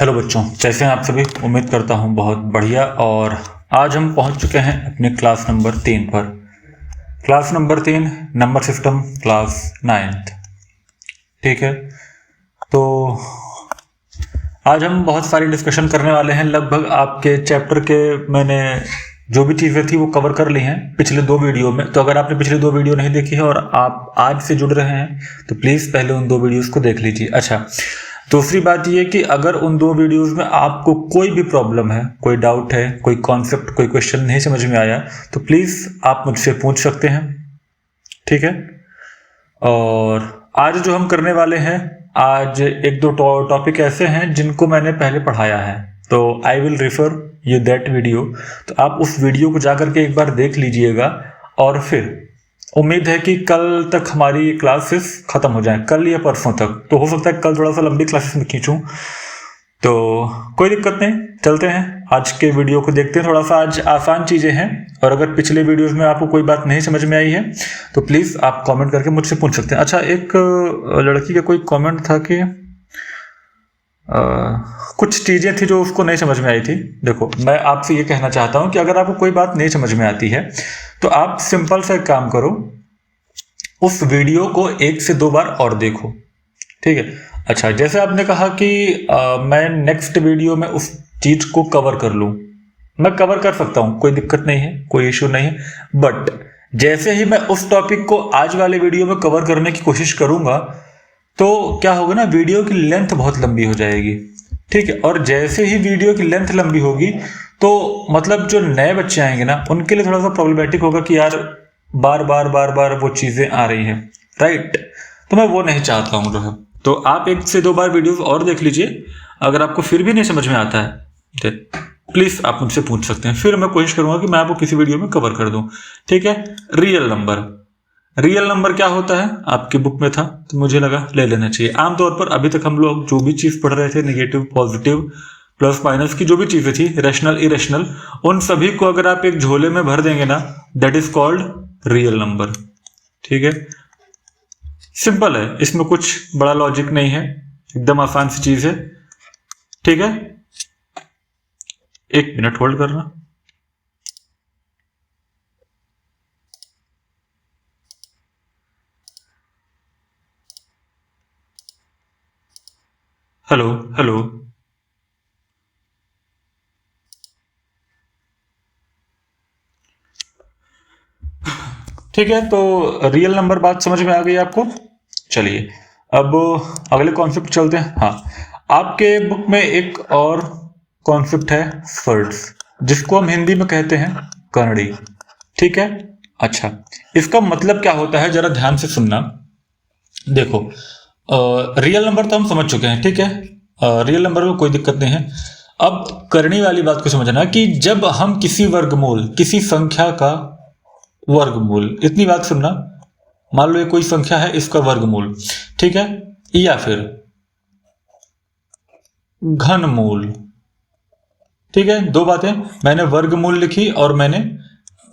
Hello बच्चों, कैसे हैं आप सभी। उम्मीद करता हूं बहुत बढ़िया। और आज हम पहुंच चुके हैं अपने क्लास नंबर 3 पर। Class number 3 number system class 9th। ठीक है, तो आज हम बहुत सारी डिस्कशन करने वाले हैं। लगभग आपके चैप्टर के मैंने जो भी चीज़ें थी वो कवर कर ली हैं पिछले 2 वीडियो में। तो अगर आपने पिछले 2 वीडियो नहीं देखी है और आप आज से जुड़ रहे हैं तो प्लीज़ पहले उन 2 वीडियोस को देख लीजिए। अच्छा, दूसरी बात ये कि अगर उन 2 वीडियोस में आपको कोई भी प्रॉब्लम है, कोई डाउट है, कोई कॉन्सेप्ट, कोई क्वेश्चन नहीं समझ में आया तो प्लीज़ आप मुझसे पूछ सकते हैं। ठीक है, और आज जो हम करने वाले हैं, आज 1-2 टॉपिक ऐसे हैं जिनको मैंने पहले पढ़ाया है, तो I will refer you that video. तो आप उस वीडियो को जाकर के एक बार देख लीजिएगा और फिर उम्मीद है कि कल तक हमारी क्लासेस खत्म हो जाएं, कल या परसों तक। तो हो सकता है कल थोड़ा सा लंबी क्लासेस में खींचूं, तो कोई दिक्कत नहीं, चलते हैं आज के वीडियो को देखते हैं। थोड़ा सा आज आसान चीज़ें हैं, और अगर पिछले वीडियोस में आपको कोई बात नहीं समझ में आई है तो प्लीज़ आप कमेंट करके मुझसे पूछ सकते हैं। अच्छा, एक लड़की का कोई कमेंट था कि कुछ चीज़ें थी जो उसको नहीं समझ में आई थी। देखो, मैं आपसे ये कहना चाहता हूँ कि अगर आपको कोई बात नहीं समझ में आती है तो आप सिंपल सा एक काम करो, उस वीडियो को 1 से 2 बार और देखो। ठीक है। अच्छा, जैसे आपने कहा कि मैं नेक्स्ट वीडियो में उस चीज को कवर कर लूं, मैं कवर कर सकता हूं, कोई दिक्कत नहीं है, कोई इश्यू नहीं है। बट जैसे ही मैं उस टॉपिक को आज वाले वीडियो में कवर करने की कोशिश करूंगा तो क्या होगा ना, वीडियो की लेंथ बहुत लंबी हो जाएगी। ठीक है, और जैसे ही वीडियो की लेंथ लंबी होगी तो मतलब जो नए बच्चे आएंगे ना, उनके लिए थोड़ा सा प्रॉब्लमेटिक होगा कि यार बार बार वो चीजें आ रही हैं। राइट, तो मैं वो नहीं चाहता हूँ जो है। तो आप 1 से 2 बार वीडियोस और देख लीजिए। अगर आपको फिर भी नहीं समझ में आता है तो प्लीज आप मुझसे पूछ सकते हैं, फिर मैं कोशिश करूंगा कि मैं आपको किसी वीडियो में कवर कर दूं। ठीक है। रियल नंबर क्या होता है, आपकी बुक में था तो मुझे लगा ले लेना चाहिए। आमतौर पर अभी तक हम लोग जो भी चीज पढ़ रहे थे, नेगेटिव, पॉजिटिव, प्लस माइनस की जो भी चीजें थी, रैशनल, इरेशनल, उन सभी को अगर आप एक झोले में भर देंगे ना, that is called real number. ठीक है, सिंपल है, इसमें कुछ बड़ा लॉजिक नहीं है, एकदम आसान सी चीज है। ठीक है, 1 मिनट होल्ड करना। हेलो। ठीक है, तो रियल नंबर बात समझ में आ गई आपको। चलिए अब अगले कॉन्सेप्ट चलते हैं। हाँ, आपके बुक में एक और कॉन्सेप्ट है वर्ड्स, जिसको हम हिंदी में कहते हैं करणी। ठीक है। अच्छा, इसका मतलब क्या होता है जरा ध्यान से सुनना। देखो, रियल नंबर तो हम समझ चुके हैं। ठीक है, रियल नंबर में कोई दिक्कत नहीं है। अब करणी वाली बात को समझना कि जब हम किसी वर्गमूल, किसी संख्या का वर्गमूल, इतनी बात सुनना, मान लो ये कोई संख्या है, इसका वर्गमूल, ठीक है, या फिर घनमूल। ठीक है, 2 बातें, मैंने वर्गमूल लिखी और मैंने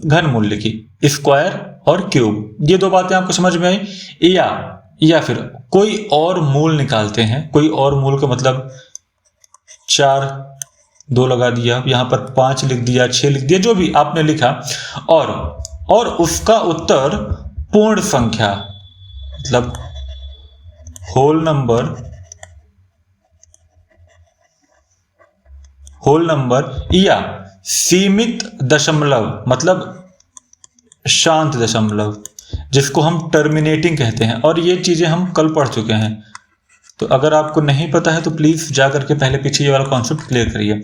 घनमूल लिखी, स्क्वायर और क्यूब, ये 2 बातें आपको समझ में आई। या फिर कोई और मूल निकालते हैं, कोई और मूल का मतलब 4, 2 लगा दिया, यहां पर 5 लिख दिया, 6 लिख दिया, जो भी आपने लिखा, और उसका उत्तर पूर्ण संख्या मतलब होल नंबर या सीमित दशमलव मतलब शांत दशमलव, जिसको हम टर्मिनेटिंग कहते हैं। और ये चीजें हम कल पढ़ चुके हैं, तो अगर आपको नहीं पता है तो प्लीज जाकर के पहले पीछे ये वाला कॉन्सेप्ट क्लियर करिए।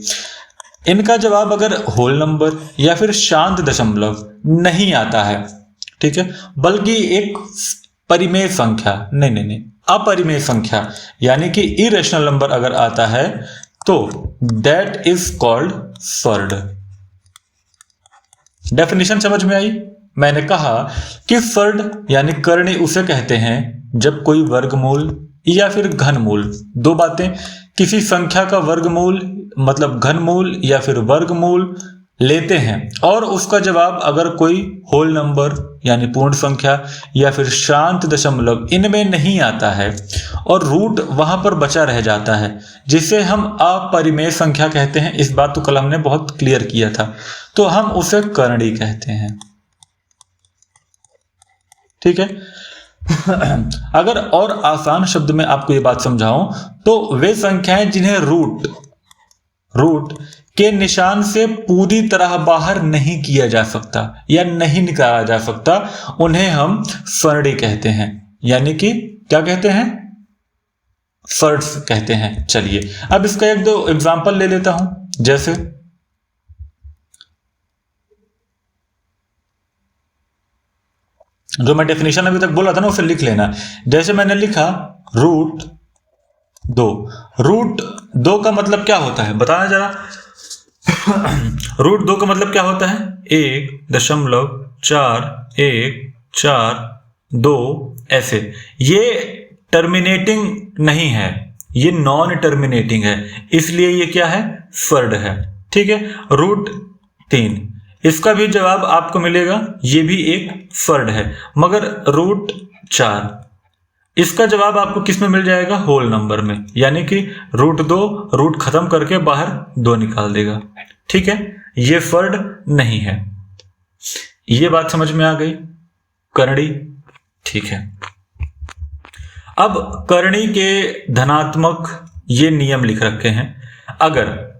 इनका जवाब अगर होल नंबर या फिर शांत दशमलव नहीं आता है, ठीक है, बल्कि एक परिमेय संख्या, नहीं, अपरिमेय संख्या यानी कि इरेशनल नंबर अगर आता है तो that is called surd. Definition समझ में आई। मैंने कहा कि सर्ड यानी करणी उसे कहते हैं जब कोई वर्गमूल या फिर घनमूल, 2 बातें, किसी संख्या का वर्गमूल मतलब घनमूल या फिर वर्गमूल लेते हैं और उसका जवाब अगर कोई होल नंबर यानी पूर्ण संख्या या फिर शांत दशमलव इनमें नहीं आता है और रूट वहां पर बचा रह जाता है, जिसे हम अपरिमेय संख्या कहते हैं। इस बात को कल हमने बहुत क्लियर किया था, तो हम उसे कर्णी कहते हैं। ठीक है। अगर और आसान शब्द में आपको ये बात समझाऊं तो वे संख्याएं जिन्हें रूट के निशान से पूरी तरह बाहर नहीं किया जा सकता या नहीं निकाला जा सकता, उन्हें हम स्वर्णी कहते हैं, यानी कि क्या कहते हैं, सर्ड्स कहते हैं। चलिए अब इसका एक दो एग्जांपल ले लेता हूं। जैसे जो मैं डेफिनेशन अभी तक बोला था ना उसे लिख लेना। जैसे मैंने लिखा रूट 2 का मतलब क्या होता है बताना जरा। रूट 2 का मतलब क्या होता है, 1.4142 ऐसे। ये टर्मिनेटिंग नहीं है, ये नॉन टर्मिनेटिंग है, इसलिए ये क्या है, सर्ड है। ठीक है। रूट 3 इसका भी जवाब आपको मिलेगा, ये भी एक सर्ड है। मगर रूट 4 इसका जवाब आपको किस में मिल जाएगा, होल नंबर में, यानी कि रूट 2 रूट खत्म करके बाहर 2 निकाल देगा। ठीक है, ये सर्ड नहीं है। ये बात समझ में आ गई, कर्णी। ठीक है। अब कर्णी के धनात्मक ये नियम लिख रखे हैं। अगर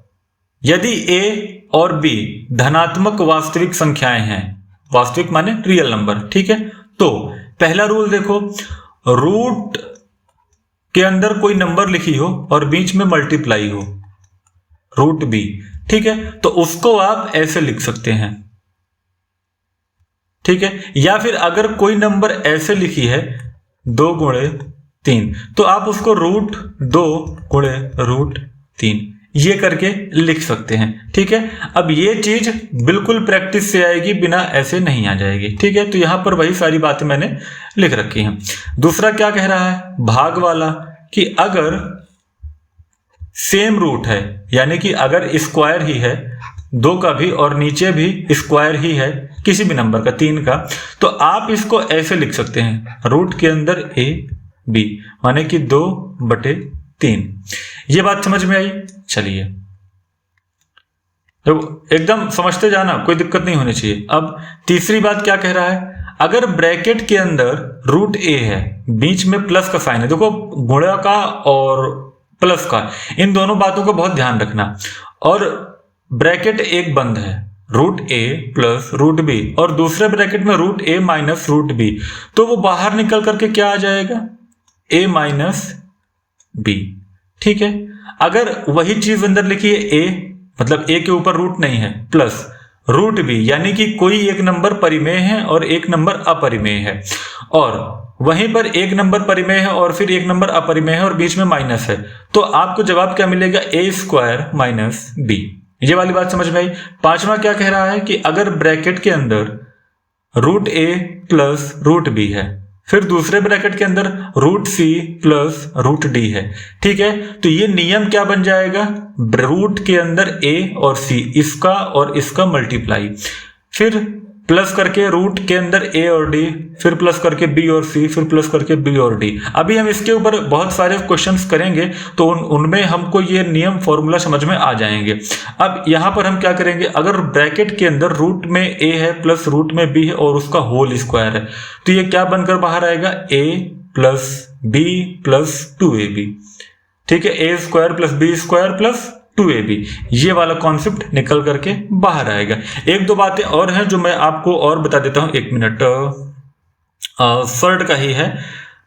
यदि a और b धनात्मक वास्तविक संख्याएं हैं, वास्तविक माने रियल नंबर, ठीक है, तो पहला रूल देखो, रूट के अंदर कोई नंबर लिखी हो और बीच में मल्टीप्लाई हो, रूट b, ठीक है, तो उसको आप ऐसे लिख सकते हैं। ठीक है। या फिर अगर कोई नंबर ऐसे लिखी है 2 गुणे 3, तो आप उसको रूट 2 गुणे रूट 3 ये करके लिख सकते हैं। ठीक है। अब ये चीज बिल्कुल प्रैक्टिस से आएगी, बिना ऐसे नहीं आ जाएगी। ठीक है। तो यहां पर वही सारी बातें मैंने लिख रखी हैं। दूसरा क्या कह रहा है, भाग वाला, कि अगर सेम रूट है, यानी कि अगर स्क्वायर ही है 2 का भी और नीचे भी स्क्वायर ही है किसी भी नंबर का, 3 का, तो आप इसको ऐसे लिख सकते हैं, रूट के अंदर a b, माने कि 2/3। ये बात समझ में आई। चलिए तो एकदम समझते जाना, कोई दिक्कत नहीं होनी चाहिए। अब तीसरी बात क्या कह रहा है, अगर ब्रैकेट के अंदर रूट a है, बीच में प्लस का साइन है, देखो गुणा का और प्लस का, इन दोनों बातों को बहुत ध्यान रखना, और ब्रैकेट एक बंद है, root a plus root b, और दूसरे ब्रैकेट में root a minus root b, तो वो बाहर निकल करके क्या आ जाएगा, a माइनस b। ठीक है। अगर वही चीज अंदर लिखी है a, मतलब a के ऊपर रूट नहीं है, प्लस रूट b, यानी कि कोई एक नंबर परिमेय है और एक नंबर अपरिमेय है, और वहीं पर एक नंबर परिमेय है और फिर एक नंबर अपरिमेय है और बीच में माइनस है, तो आपको जवाब क्या मिलेगा, a² माइनस b। ये वाली बात समझ में आई। पांचवा क्या कह रहा है कि अगर ब्रैकेट के अंदर root a plus root b है, फिर दूसरे ब्रैकेट के अंदर root c plus root d है, ठीक है, तो ये नियम क्या बन जाएगा, रूट के अंदर a और c, इसका और इसका मल्टीप्लाई, फिर प्लस करके रूट के अंदर a और d, फिर प्लस करके b और c, फिर प्लस करके b और d। अभी हम इसके ऊपर बहुत सारे क्वेश्चंस करेंगे, तो उनमें हमको ये नियम फॉर्मूला समझ में आ जाएंगे। अब यहां पर हम क्या करेंगे, अगर ब्रैकेट के अंदर रूट में a है प्लस रूट में b है और उसका होल स्क्वायर है, तो ये क्या बनकर बाहर आएगा, a plus b plus 2ab। ठीक है, a² plus b² plus 2ab, ये वाला कॉन्सेप्ट निकल करके बाहर आएगा। एक दो बातें और हैं जो मैं आपको और बता देता हूं, 1 मिनट। सर्ड का ही है,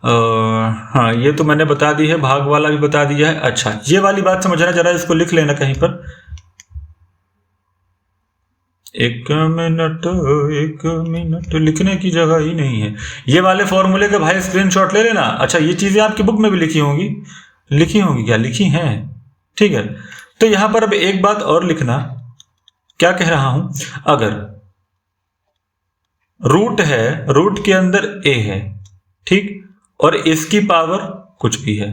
हाँ ये तो मैंने बता दी है, भाग वाला भी बता दिया है। अच्छा, ये वाली बात समझना, जरा इसको लिख लेना कहीं पर, 1 मिनट लिखने की जगह ही नहीं है। ये वाले फॉर्मूले का भाई स्क्रीनशॉट ले लेना। अच्छा, ये चीजें आपकी बुक में भी लिखी होंगी क्या, लिखी हैं, ठीक है। तो यहां पर अब एक बात और लिखना, क्या कह रहा हूं, अगर रूट है, रूट के अंदर a है, ठीक, और इसकी पावर कुछ भी है,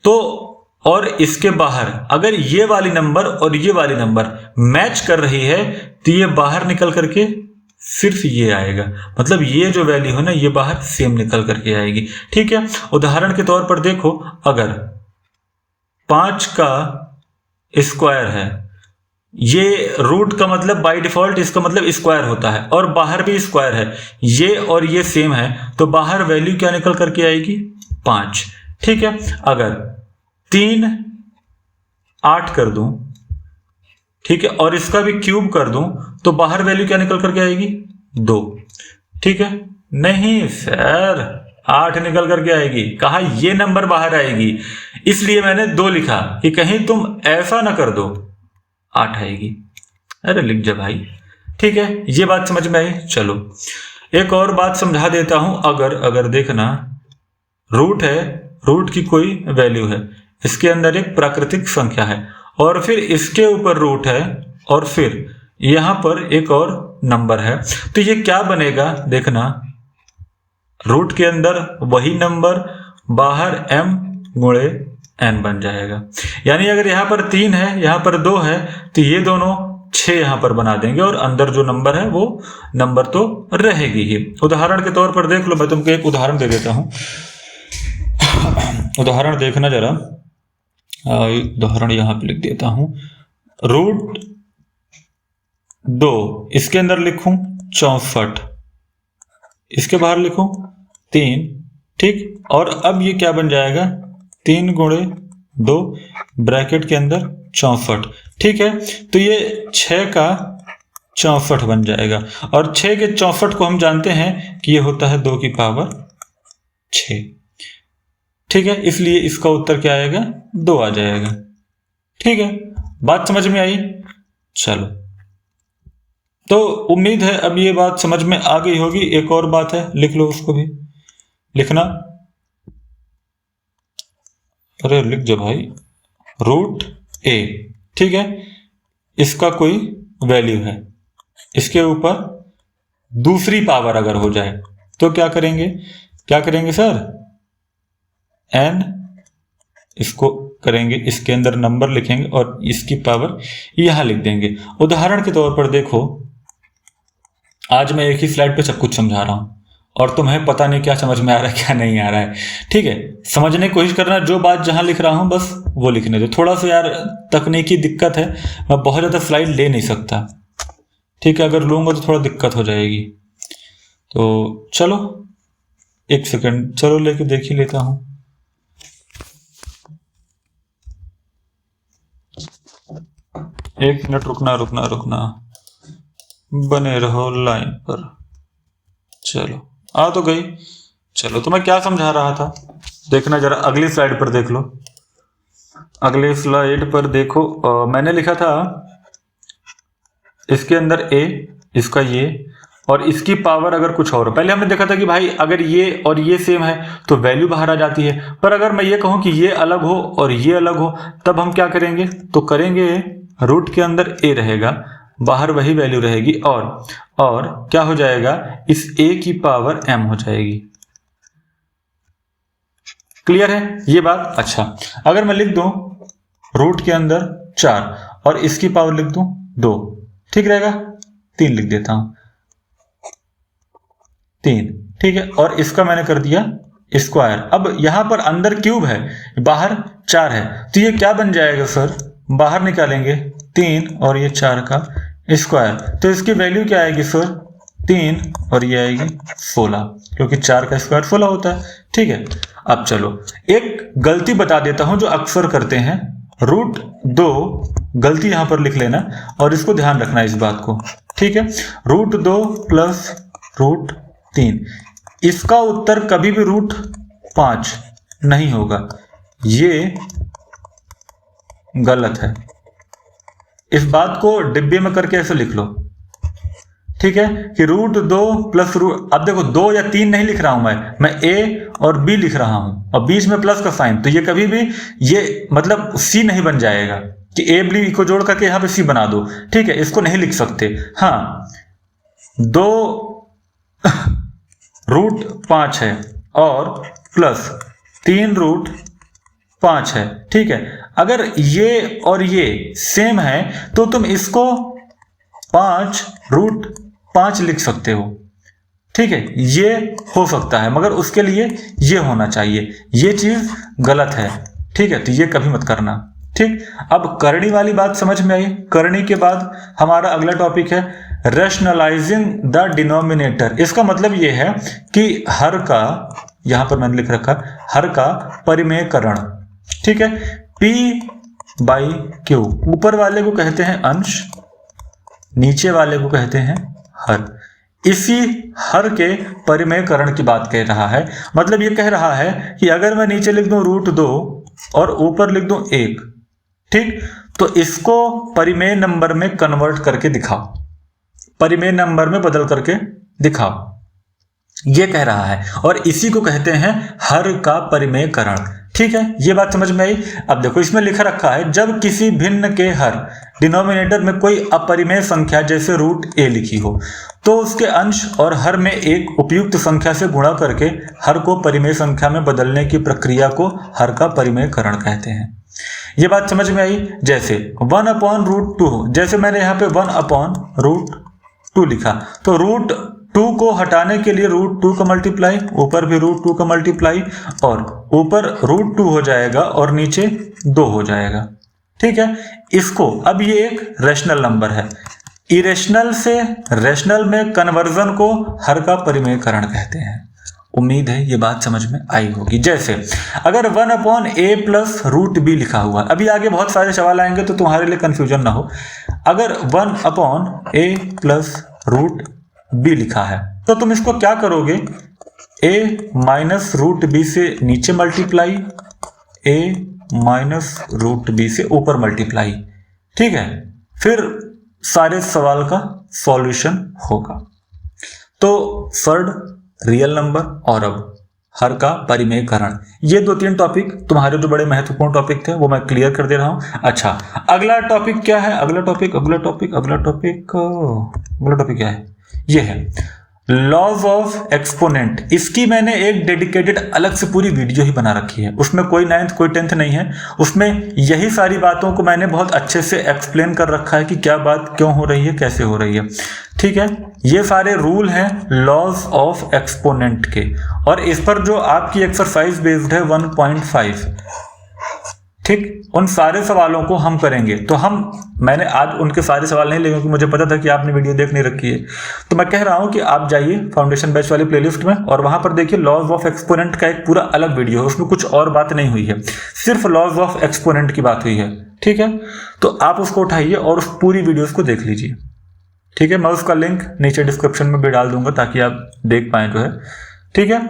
तो और इसके बाहर अगर ये वाली नंबर और ये वाली नंबर मैच कर रही है तो ये बाहर निकल करके सिर्फ ये आएगा, मतलब ये जो वैल्यू है ना ये बाहर सेम निकल करके आएगी। ठीक है, उदाहरण के तौर पर देखो, अगर 5 का स्क्वायर है, ये रूट का मतलब बाय डिफॉल्ट इसका मतलब स्क्वायर होता है और बाहर भी स्क्वायर है, ये और ये सेम है तो बाहर वैल्यू क्या निकल करके आएगी 5। ठीक है, अगर 3 8 कर दूं, ठीक है, और इसका भी क्यूब कर दूं तो बाहर वैल्यू क्या निकल करके आएगी 2। ठीक है, नहीं सर 8 निकल करके आएगी, कहा ये नंबर बाहर आएगी, इसलिए मैंने 2 लिखा कि कहीं तुम ऐसा ना कर दो 8 आएगी। अरे लिख जा भाई। ठीक है, ये बात समझ में आई। चलो एक और बात समझा देता हूं। अगर देखना रूट है, रूट की कोई वैल्यू है, इसके अंदर एक प्राकृतिक संख्या है और फिर इसके ऊपर रूट है और फिर यहां पर एक और नंबर है, तो ये क्या बनेगा देखना, रूट के अंदर वही नंबर, बाहर m गुणे n बन जाएगा। यानी अगर यहां पर 3 है यहां पर 2 है तो ये दोनों 6 यहां पर बना देंगे और अंदर जो नंबर है वो नंबर तो रहेगी ही। उदाहरण के तौर पर देख लो, मैं तुमको एक उदाहरण दे देता हूं। उदाहरण देखना जरा, उदाहरण यहां पे लिख देता हूं, रूट 2 इसके अंदर लिखूं 64, इसके बाहर लिखूं 3। ठीक, और अब ये क्या बन जाएगा 3 गुणे 2 ब्रैकेट के अंदर 64। ठीक है, तो ये 6 का 64 बन जाएगा और 6 के 64 को हम जानते हैं कि ये होता है 2 की पावर 6। ठीक है, इसलिए इसका उत्तर क्या आएगा 2 आ जाएगा। ठीक है, बात समझ में आई। चलो, तो उम्मीद है अब ये बात समझ में आ गई होगी। एक और बात है, लिख लो, उसको भी लिखना। अरे लिख जा भाई, रूट a, ठीक है, इसका कोई वैल्यू है, इसके ऊपर दूसरी पावर अगर हो जाए तो क्या करेंगे सर, n, इसको करेंगे, इसके अंदर नंबर लिखेंगे और इसकी पावर यहां लिख देंगे। उदाहरण के तौर पर देखो, आज मैं एक ही स्लाइड पे सब कुछ समझा रहा हूं और तुम्हें पता नहीं क्या समझ में आ रहा है क्या नहीं आ रहा है। ठीक है, समझने की कोशिश करना, जो बात जहां लिख रहा हूं बस वो लिखने दो। थोड़ा सा यार तकनीकी दिक्कत है, मैं बहुत ज्यादा स्लाइड ले नहीं सकता। ठीक है, अगर लूंगा तो थोड़ा दिक्कत हो जाएगी। तो चलो एक सेकंड, चलो लेके देख ही लेता हूं। एक मिनट रुकना, बने रहो लाइन पर। चलो आ तो गई। चलो, तो मैं क्या समझा रहा था देखना जरा, अगली स्लाइड पर देख लो। अगली स्लाइड पर देखो, मैंने लिखा था इसके अंदर a, इसका ये और इसकी पावर अगर कुछ और। पहले हमने देखा था कि भाई अगर ये और ये सेम है तो वैल्यू बाहर आ जाती है, पर अगर मैं ये कहूं कि ये अलग हो और ये अलग हो तब हम क्या करेंगे, तो करेंगे रूट के अंदर a रहेगा, बाहर वही वैल्यू रहेगी और क्या हो जाएगा, इस a की पावर m हो जाएगी। क्लियर है ये बात? अच्छा, अगर मैं लिख दूं रूट के अंदर 4 और इसकी पावर लिख दूं 2, ठीक रहेगा? 3 लिख देता हूं, 3, ठीक है, और इसका मैंने कर दिया स्क्वायर। अब यहां पर अंदर क्यूब है, बाहर 4 है, तो ये क्या बन जाएगा सर, बाहर निकालेंगे 3 और ये 4 का स्क्वायर, तो इसकी वैल्यू क्या आएगी सर, 3 और ये आएगी 16, क्योंकि 4 का स्क्वायर 16 होता है। ठीक है, अब चलो एक गलती बता देता हूं जो अक्सर करते हैं, रूट 2 गलती यहां पर लिख लेना और इसको ध्यान रखना इस बात को। ठीक है, रूट 2 प्लस रूट 3, इसका उत्तर कभी भी रूट 5 नहीं होगा, ये गलत है। इस बात को डिब्बे में करके ऐसे लिख लो, ठीक है, कि रूट 2 प्लस रूट, अब देखो 2 या 3 नहीं लिख रहा हूं मैं a और b लिख रहा हूं और बीच में प्लस का साइन, तो ये कभी भी ये मतलब c नहीं बन जाएगा कि a b को जोड़ करके यहां पे c बना दो। ठीक है, इसको नहीं लिख सकते। हाँ, 2 रूट 5 है और प्लस 3 रूट 5 है, ठीक है। अगर ये और ये सेम है तो तुम इसको 5√5 लिख सकते हो, ठीक है। ये हो सकता है, मगर उसके लिए ये होना चाहिए, ये चीज गलत है, ठीक है। तो ये कभी मत करना, ठीक। अब करनी वाली बात समझ में आई। करनी के बाद हमारा अगला टॉपिक है रैशनलाइजिंग द डिनोमिनेटर। इसका मतलब ये है कि हर का, यहां पर मैंने लिख रखा हर का परिमेयकरण, ठीक है। P/Q, ऊपर वाले को कहते हैं अंश, नीचे वाले को कहते हैं हर। इसी हर के परिमेयकरण की बात कह रहा है। मतलब ये कह रहा है कि अगर मैं नीचे लिख दूं √2 और ऊपर लिख दूं 1, ठीक, तो इसको परिमेय नंबर में कन्वर्ट करके दिखाओ, परिमेय नंबर में बदल करके दिखाओ, ये कह रहा है। और इसी को कहते हैं हर का परिमेयकरण, ठीक है। ये बात समझ में आई। अब देखो इसमें लिखा रखा है जब किसी भिन्न के हर डिनोमिनेटर में कोई अपरिमेय संख्या जैसे √a लिखी हो तो उसके अंश और हर में एक उपयुक्त संख्या से गुणा करके हर को परिमेय संख्या में बदलने की प्रक्रिया को हर का परिमेयकरण कहते हैं। ये बात समझ में आई। जैसे 1/√2, जैसे मैंने यहाँ पे 1/√2 लिखा, तो √2 को हटाने के लिए √2 का मल्टीप्लाई, ऊपर भी √2 का मल्टीप्लाई, और ऊपर √2 हो जाएगा और नीचे 2 हो जाएगा, ठीक है। इसको, अब ये एक रैशनल नंबर है, इरेशनल से रैशनल में कन्वर्जन को हर का परिमेयकरण कहते हैं। उम्मीद है ये बात समझ में आई होगी। जैसे अगर 1/a + √b लिखा हुआ, अभी आगे बहुत सारे सवाल आएंगे तो तुम्हारे लिए कंफ्यूजन ना हो। अगर 1/a + √b लिखा है तो तुम इसको क्या करोगे, a - √b से नीचे मल्टीप्लाई, a - √b से ऊपर मल्टीप्लाई, ठीक है। फिर सारे सवाल का सॉल्यूशन होगा। तो थर्ड रियल नंबर और अब हर का परिमेयकरण, ये 2-3 टॉपिक तुम्हारे जो बड़े महत्वपूर्ण टॉपिक थे वो मैं क्लियर कर दे रहा हूं। अच्छा, अगला टॉपिक क्या है? अगला टॉपिक क्या है? ये है लॉज ऑफ एक्सपोनेंट। इसकी मैंने एक डेडिकेटेड अलग से पूरी वीडियो ही बना रखी है, उसमें कोई 9th कोई 10th नहीं है, उसमें यही सारी बातों को मैंने बहुत अच्छे से एक्सप्लेन कर रखा है कि क्या बात क्यों हो रही है, कैसे हो रही है, ठीक है। ये सारे रूल हैं लॉज ऑफ एक्सपोनेंट के, और इस पर जो आपकी एक्सरसाइज बेस्ड है 1.5, ठीक, उन सारे सवालों को हम करेंगे। तो मैंने आज उनके सारे सवाल नहीं लिए क्योंकि मुझे पता था कि आपने वीडियो देख नहीं रखी है, तो मैं कह रहा हूं कि आप जाइए फाउंडेशन बैच वाली प्लेलिस्ट में और वहां पर देखिए लॉज ऑफ एक्सपोनेंट का एक पूरा अलग वीडियो है, उसमें कुछ और बात नहीं हुई है, सिर्फ लॉज ऑफ एक्सपोनेंट की बात हुई है, ठीक है। तो आप उसको उठाइए और उस पूरी वीडियो को देख लीजिए, ठीक है। मैं उसका लिंक नीचे डिस्क्रिप्शन में भी डाल दूंगा ताकि आप देख पाए जो है, ठीक है।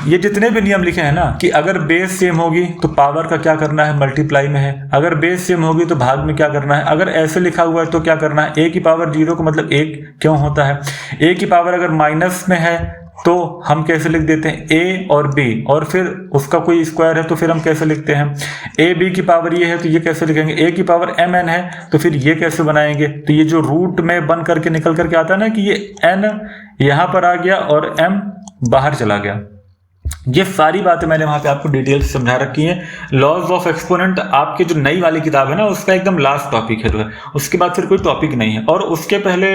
ये जितने भी नियम लिखे हैं ना कि अगर बेस सेम होगी तो पावर का क्या करना है, मल्टीप्लाई में है, अगर बेस सेम होगी तो भाग में क्या करना है, अगर ऐसे लिखा हुआ है तो क्या करना है, a की पावर 0 का मतलब 1 क्यों होता है, a की पावर अगर माइनस में है तो हम कैसे लिख देते हैं a और b, और फिर उसका कोई स्क्वायर है तो फिर हम कैसे लिखते हैं, a b की पावर ये है तो ये कैसे लिखेंगे, a की पावर mn है तो फिर ये कैसे बनाएंगे। तो ये जो रूट में बन करके निकल करके आता है ना कि ये n यहां पर आ गया और m बाहर चला गया, ये सारी बातें मैंने वहां पे आपको डिटेल से समझा रखी है। लॉज ऑफ एक्सपोनेंट आपकी जो नई वाली किताब है ना उसका एकदम लास्ट टॉपिक है जो है, उसके बाद फिर कोई टॉपिक नहीं है, और उसके पहले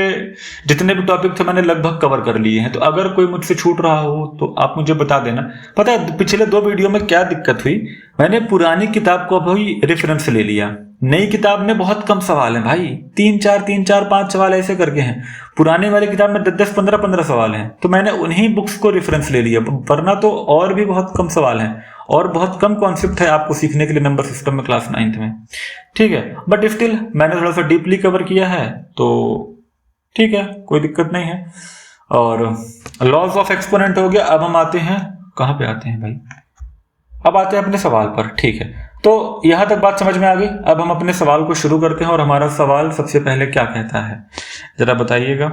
जितने भी टॉपिक थे मैंने लगभग कवर कर लिए हैं। तो अगर कोई मुझसे छूट रहा हो तो आप मुझे बता देना। पता है पिछले 2 वीडियो में क्या दिक्कत हुई, मैंने पुरानी किताब को भी रेफरेंस ले लिया, नई किताब में बहुत कम सवाल हैं भाई, 3-4 5 सवाल ऐसे करके हैं, पुराने वाली किताब में 10 15 सवाल हैं, तो मैंने उन्हीं बुक्स को रेफरेंस ले लिया, वरना तो और भी बहुत कम सवाल हैं और बहुत कम कॉन्सेप्ट है आपको सीखने के लिए नंबर सिस्टम में क्लास 9th में, ठीक है। बट स्टिल मैंने थोड़ा सा डीपली कवर किया है तो ठीक है, कोई दिक्कत नहीं है। और लॉज ऑफ एक्सपोनेंट हो गया। अब हम आते हैं, कहां पे आते हैं भाई, अब आते हैं अपने सवाल पर, ठीक है। तो यहां तक बात समझ में आ गई। अब हम अपने सवाल को शुरू करते हैं, और हमारा सवाल सबसे पहले क्या कहता है जरा बताइएगा,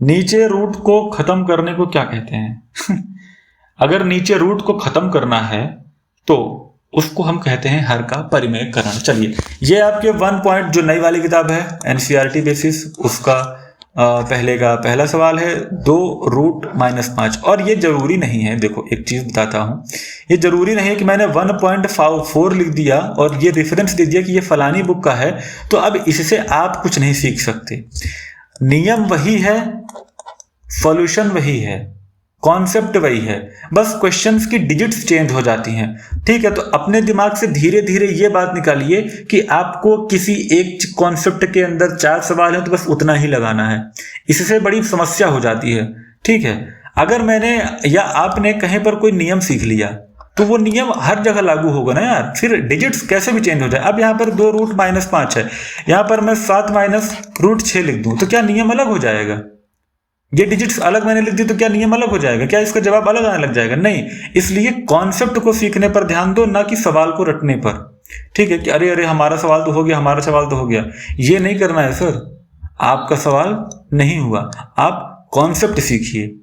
नीचे रूट को खत्म करने को क्या कहते हैं? अगर नीचे रूट को खत्म करना है तो उसको हम कहते हैं हर का परिमेयकरण। चलिए, ये आपके 1 पॉइंट जो नई वाली किताब है एनसीईआरटी बेसिस, उसका पहले का पहला सवाल है 2√-5 और ये जरूरी नहीं है। देखो एक चीज बताता हूँ, ये जरूरी नहीं है कि मैंने 1.4 लिख दिया और ये रेफरेंस दे दिया कि ये फलानी बुक का है तो अब इससे आप कुछ नहीं सीख सकते। नियम वही है, सॉल्यूशन वही है, कॉन्सेप्ट वही है, बस क्वेश्चंस की डिजिट्स चेंज हो जाती हैं। ठीक है, तो अपने दिमाग से धीरे धीरे ये बात निकालिए कि आपको किसी एक कॉन्सेप्ट के अंदर 4 सवाल हैं तो बस उतना ही लगाना है, इससे बड़ी समस्या हो जाती है। ठीक है, अगर मैंने या आपने कहीं पर कोई नियम सीख लिया तो वो नियम हर जगह लागू होगा ना यार, फिर डिजिट्स कैसे भी चेंज हो जाए। अब यहाँ पर 2√-5 है, यहाँ पर मैं 7-√6 लिख दूं तो क्या नियम अलग हो जाएगा? ये डिजिट्स अलग मैंने लिख दी तो क्या नियम अलग हो जाएगा? क्या इसका जवाब अलग आने लग जाएगा? नहीं। इसलिए कॉन्सेप्ट को सीखने पर ध्यान दो, ना कि सवाल को रटने पर। ठीक है, कि अरे अरे हमारा सवाल तो हो गया, हमारा सवाल तो हो गया, ये नहीं करना है सर। आपका सवाल नहीं हुआ, आप कॉन्सेप्ट सीखिए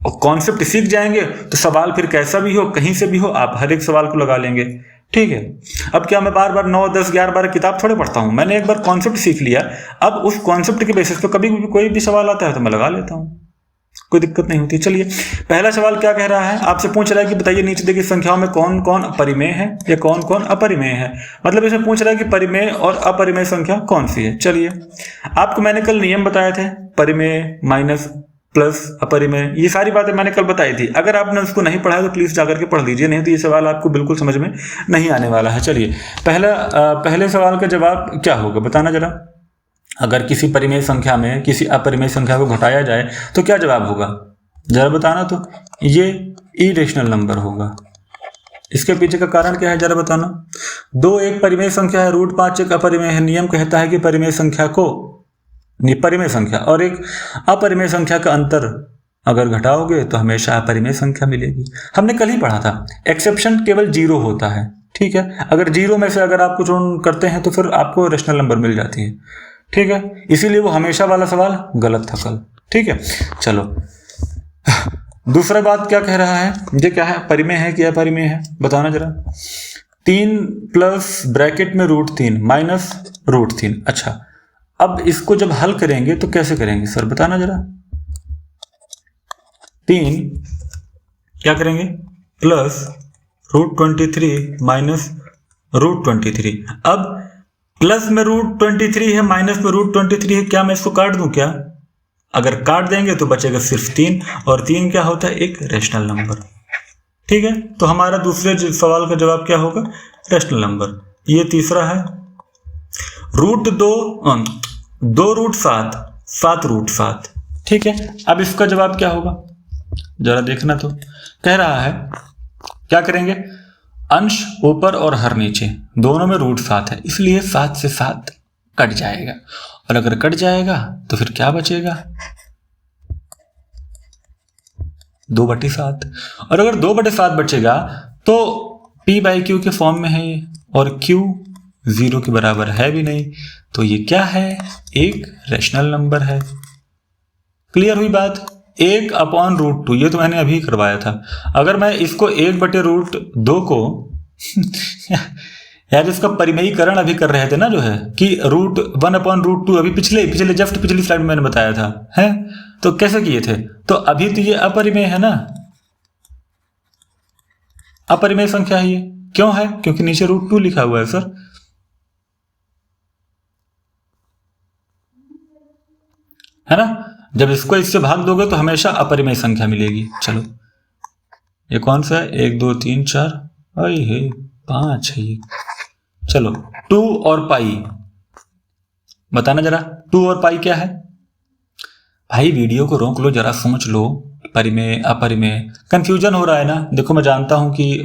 और कॉन्सेप्ट सीख जाएंगे तो सवाल फिर कैसा भी हो, कहीं से भी हो, आप हर एक सवाल को लगा लेंगे। ठीक है, अब क्या मैं बार बार 9, 10, 11, 12 किताब थोड़े पढ़ता हूं, मैंने एक बार कॉन्सेप्ट सीख लिया, अब उस कॉन्सेप्ट के बेसिस पे कभी भी कोई भी सवाल आता है तो मैं लगा लेता हूं, कोई दिक्कत नहीं होती। चलिए, पहला सवाल क्या कह रहा है, आपसे पूछ रहा है कि बताइए नीचे दी गई संख्याओं में कौन कौन परिमेय है या कौन कौन अपरिमेय है। मतलब इसमें पूछ रहा है कि परिमेय और अपरिमेय संख्या कौन सी है। चलिए, आपको मैंने कल नियम बताए थे, परिमेय, माइनस, प्लस, अपरिमेय, ये सारी बातें मैंने कल बताई थी। अगर आपने उसको नहीं पढ़ा तो प्लीज जाकर के पढ़ लीजिए, नहीं तो ये सवाल आपको बिल्कुल समझ में नहीं आने वाला है। चलिए, पहले सवाल का जवाब क्या होगा बताना जरा। अगर किसी परिमेय संख्या में किसी अपरिमेय संख्या को घटाया जाए तो क्या जवाब होगा जरा बताना। तो ये इरेशनल नंबर होगा। इसके पीछे का कारण क्या है जरा बताना। 2 एक परिमेय संख्या है, √5 एक अपरिमेय है। नियम कहता है कि परिमेय संख्या को, परिमेय संख्या और एक अपरिमेय संख्या का अंतर अगर घटाओगे तो हमेशा अपरिमेय संख्या मिलेगी। हमने कल ही पढ़ा था, एक्सेप्शन केवल 0 होता है। ठीक है, अगर 0 में से अगर आप कुछ करते हैं तो फिर आपको रेशनल नंबर मिल जाती है। ठीक है, इसीलिए वो हमेशा वाला सवाल गलत था कल। ठीक है, चलो दूसरा बात क्या कह रहा है, ये क्या है, परिमेय है कि अपरिमेय है बताना जरा। 3 प्लस ब्रैकेट में √3 माइनस √3। अच्छा, अब इसको जब हल करेंगे तो कैसे करेंगे सर बताना जरा। 3 क्या करेंगे, प्लस √23 माइनस √23। अब प्लस में √23 है, माइनस में √23 है, क्या मैं इसको काट दूं क्या? अगर काट देंगे तो बचेगा सिर्फ 3, और 3 क्या होता है, एक रेशनल नंबर। ठीक है, तो हमारा दूसरे सवाल का जवाब क्या होगा, रेशनल नंबर। ये तीसरा है √2 7 ठीक है, अब इसका जवाब क्या होगा जरा देखना। तो कह रहा है क्या करेंगे, अंश ऊपर और हर नीचे दोनों में √7 है, इसलिए 7 से 7 कट जाएगा, और अगर कट जाएगा तो फिर क्या बचेगा, 2/7। और अगर 2/7 बचेगा तो p/q के फॉर्म में है ये, और q 0 के बराबर है भी नहीं, तो ये क्या है, एक रेशनल नंबर है। क्लियर हुई बात। 1/√2, ये तो मैंने अभी करवाया था। अगर मैं इसको 1/√2 को यार इसका परिमेयीकरण अभी कर रहे थे ना, जो है कि √1/√2, अभी पिछले जस्ट पिछली स्लाइड में मैंने बताया था, है तो कैसे किए थे। तो अभी तो ये अपरिमेय है ना, अपरिमेय संख्या है ये। क्यों है, क्योंकि नीचे √2 लिखा हुआ है सर, है ना। जब इसको इससे भाग दोगे तो हमेशा अपरिमेय संख्या मिलेगी। चलो ये कौन सा है, 1 2 3 4 5 है ये। चलो 2 और पाई बताना जरा, 2 और पाई क्या है। भाई वीडियो को रोक लो जरा, सोच लो, परिमेय अपरिमेय कंफ्यूजन हो रहा है ना। देखो मैं जानता हूं कि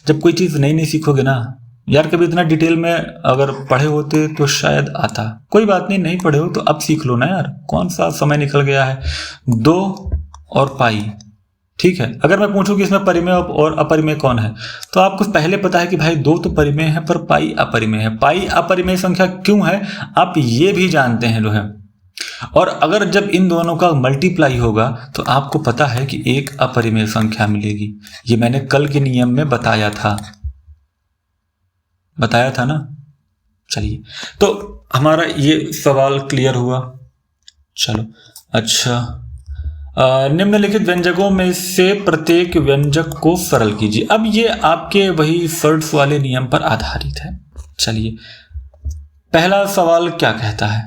जब कोई चीज नई सीखोगे ना यार, कभी इतना डिटेल में अगर पढ़े होते तो शायद आता। कोई बात नहीं, नहीं पढ़े हो तो अब सीख लो ना यार, कौन सा समय निकल गया है। 2 और पाई, ठीक है। अगर मैं पूछूं कि इसमें परिमेय और अपरिमेय कौन है, तो आपको पहले पता है कि भाई 2 तो परिमेय है पर पाई अपरिमेय है। पाई अपरिमेय संख्या क्यों है आप ये भी जानते हैं जो है। और अगर जब इन दोनों का मल्टीप्लाई होगा तो आपको पता है कि एक अपरिमेय संख्या मिलेगी। ये मैंने कल के नियम में बताया था ना। चलिए, तो हमारा ये सवाल क्लियर हुआ। चलो अच्छा, निम्नलिखित व्यंजकों में से प्रत्येक व्यंजक को सरल कीजिए। अब ये आपके वही सर्ट्स वाले नियम पर आधारित है। चलिए पहला सवाल क्या कहता है,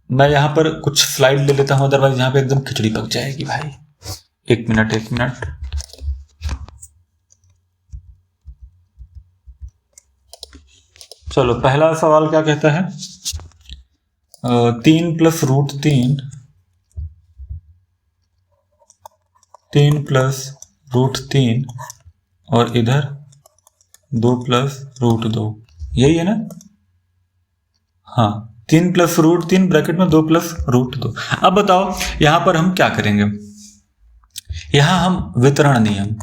मैं यहां पर कुछ स्लाइड ले लेता हूं, अदरवाइज यहां पे एकदम खिचड़ी पक जाएगी भाई। एक मिनट। चलो पहला सवाल क्या कहता है, 3 प्लस रूट 3, 3 प्लस रूट 3 और इधर 2 प्लस रूट 2, यही है ना? हाँ, 3 प्लस रूट 3 ब्रैकेट में 2 प्लस रूट 2। अब बताओ यहां पर हम क्या करेंगे, यहां हम वितरण नियम,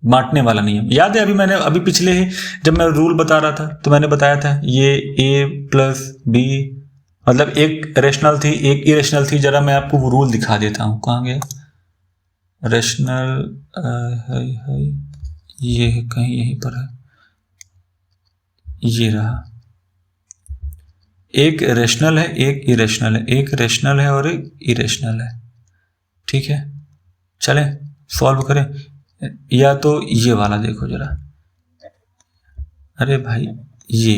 बांटने वाला नियम याद है? अभी पिछले ही जब मैं रूल बता रहा था तो मैंने बताया था ये a प्लस बी, मतलब एक रेशनल थी एक इरेशनल थी। जरा मैं आपको वो रूल दिखा देता हूं, कहां गया रेशनल, है ये कहीं यहीं पर है, ये रहा। एक रेशनल है एक इरेशनल है, एक रेशनल है और एक इरेशनल है, ठीक है? चलें सॉल्व करें, या तो ये वाला देखो जरा, अरे भाई ये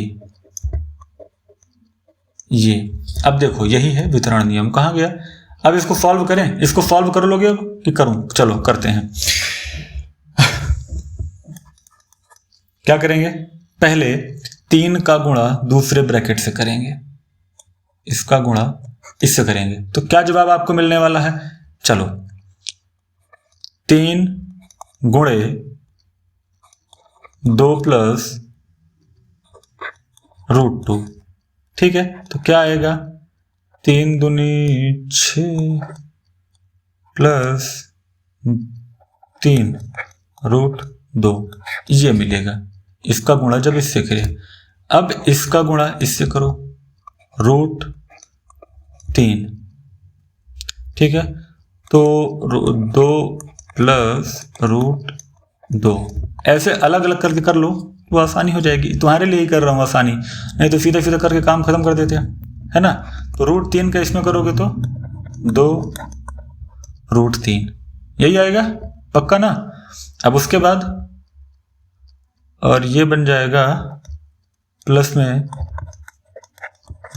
अब देखो यही है वितरण नियम, कहां गया? अब इसको सॉल्व करें, इसको सॉल्व कर लोगे कि करूं? चलो करते हैं। क्या करेंगे, पहले 3 का गुणा दूसरे ब्रैकेट से करेंगे, इसका गुणा इससे करेंगे, तो क्या जवाब आपको मिलने वाला है? चलो 3 गुणे 2 प्लस रूट 2, ठीक है? तो क्या आएगा, 3 दूनी 6 प्लस 3 रूट 2, ये मिलेगा। इसका गुणा जब इससे करें, अब इसका गुणा इससे करो, रूट 3, ठीक है? तो 2 प्लस रूट 2 ऐसे अलग अलग करके कर लो तो आसानी हो जाएगी। तुम्हारे लिए ही कर रहा हूँ आसानी, नहीं तो सीधा सीधा करके काम खत्म कर देते हैं, है ना? तो रूट 3 का इसमें करोगे तो 2 रूट 3, यही आएगा, पक्का ना? अब उसके बाद और ये बन जाएगा प्लस में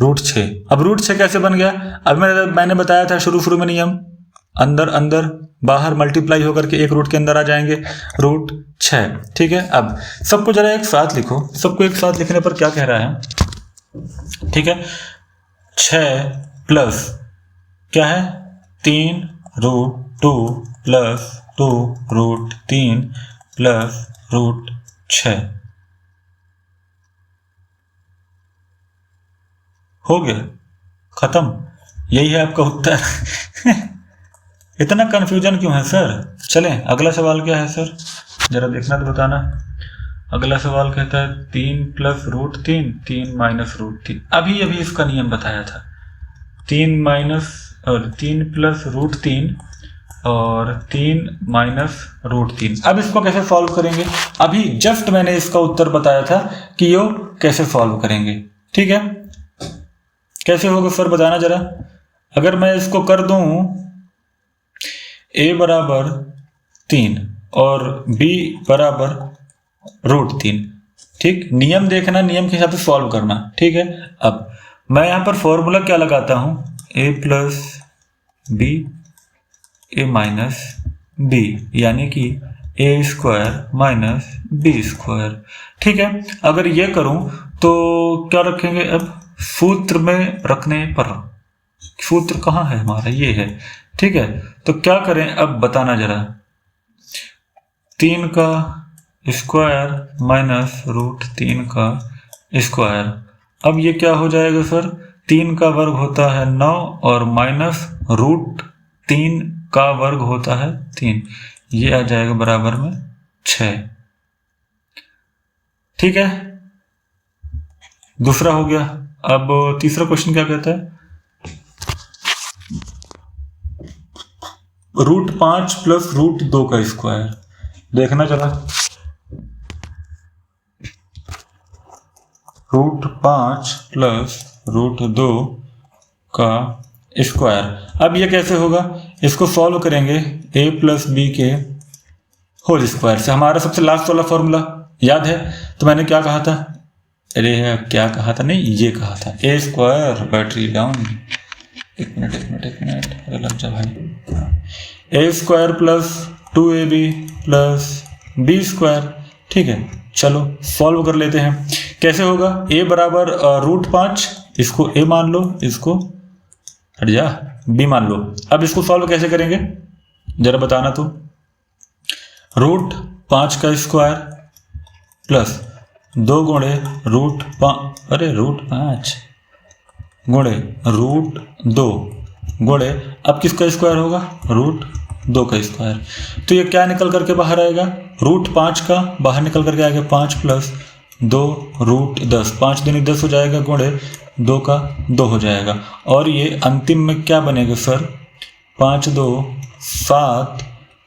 रूट 6। अब रूट 6 कैसे बन गया? अब मैंने बताया था शुरू में नियम, अंदर अंदर बाहर मल्टीप्लाई होकर के एक रूट के अंदर आ जाएंगे, रूट 6, ठीक है? अब सबको जरा एक साथ लिखो, सबको एक साथ लिखने पर क्या कह रहा है, ठीक है? 6 प्लस क्या है, 3 root 2 plus 2 root 3 plus root 6, हो गया, खत्म, यही है आपका उत्तर। इतना कंफ्यूजन क्यों है सर? चलें अगला सवाल क्या है सर, जरा देखना तो बताना। अगला सवाल कहता है 3 प्लस रूट 3, 3 माइनस रूट 3। अभी इसका नियम बताया था, 3 प्लस रूट 3 और 3 माइनस रूट 3। अब इसको कैसे सॉल्व करेंगे? अभी जस्ट मैंने इसका उत्तर बताया था कि यो कैसे सॉल्व करेंगे, ठीक है? कैसे होगा सर बताना जरा। अगर मैं इसको कर दूं a बराबर 3 और b बराबर रूट 3, ठीक? नियम देखना, नियम के हिसाब से सॉल्व करना, ठीक है? अब मैं यहां पर फॉर्मूला क्या लगाता हूं, a plus B A minus B, यानी कि A square minus B square, ठीक है? अगर ये करूं तो क्या रखेंगे, अब सूत्र में रखने पर, सूत्र कहाँ है हमारा, ये है, ठीक है? तो क्या करें अब बताना जरा, 3 का स्क्वायर माइनस रूट 3 का स्क्वायर, अब ये क्या हो जाएगा सर, 3 का वर्ग होता है 9 और माइनस रूट 3 का वर्ग होता है 3, ये आ जाएगा बराबर में 6, ठीक है? दूसरा हो गया। अब तीसरा क्वेश्चन क्या कहता है, रूट 5 प्लस रूट 2 का स्क्वायर, देखना चला, रूट 5 प्लस रूट 2 का स्क्वायर। अब ये कैसे होगा, इसको सॉल्व करेंगे a प्लस बी के होल स्क्वायर से। हमारा सबसे लास्ट वाला फॉर्मूला याद है, तो मैंने क्या कहा था, अरे क्या कहा था, नहीं ये कहा था ए स्क्वायर, बैटरी डाउन, एक मिनट अरे लग जा भाई, a square plus 2ab plus b square. ठीक है, चलो सॉल्व कर लेते हैं। कैसे होगा, a बराबर √5, इसको a मान लो, इसको हट जा b मान लो। अब इसको सॉल्व कैसे करेंगे जरा बताना तो। √5 का स्क्वायर प्लस 2 गुणे √5 गुणे √2 गुणे, अब किसका स्क्वायर होगा, √2 का स्क्वायर। तो ये क्या निकल करके बाहर आएगा, √5 का बाहर निकल करके आएगा 5 प्लस 2 √10, 5 दूनी 10 हो जाएगा, गुणे 2 का 2 हो जाएगा। और ये अंतिम में क्या बनेगा सर, 5 2 7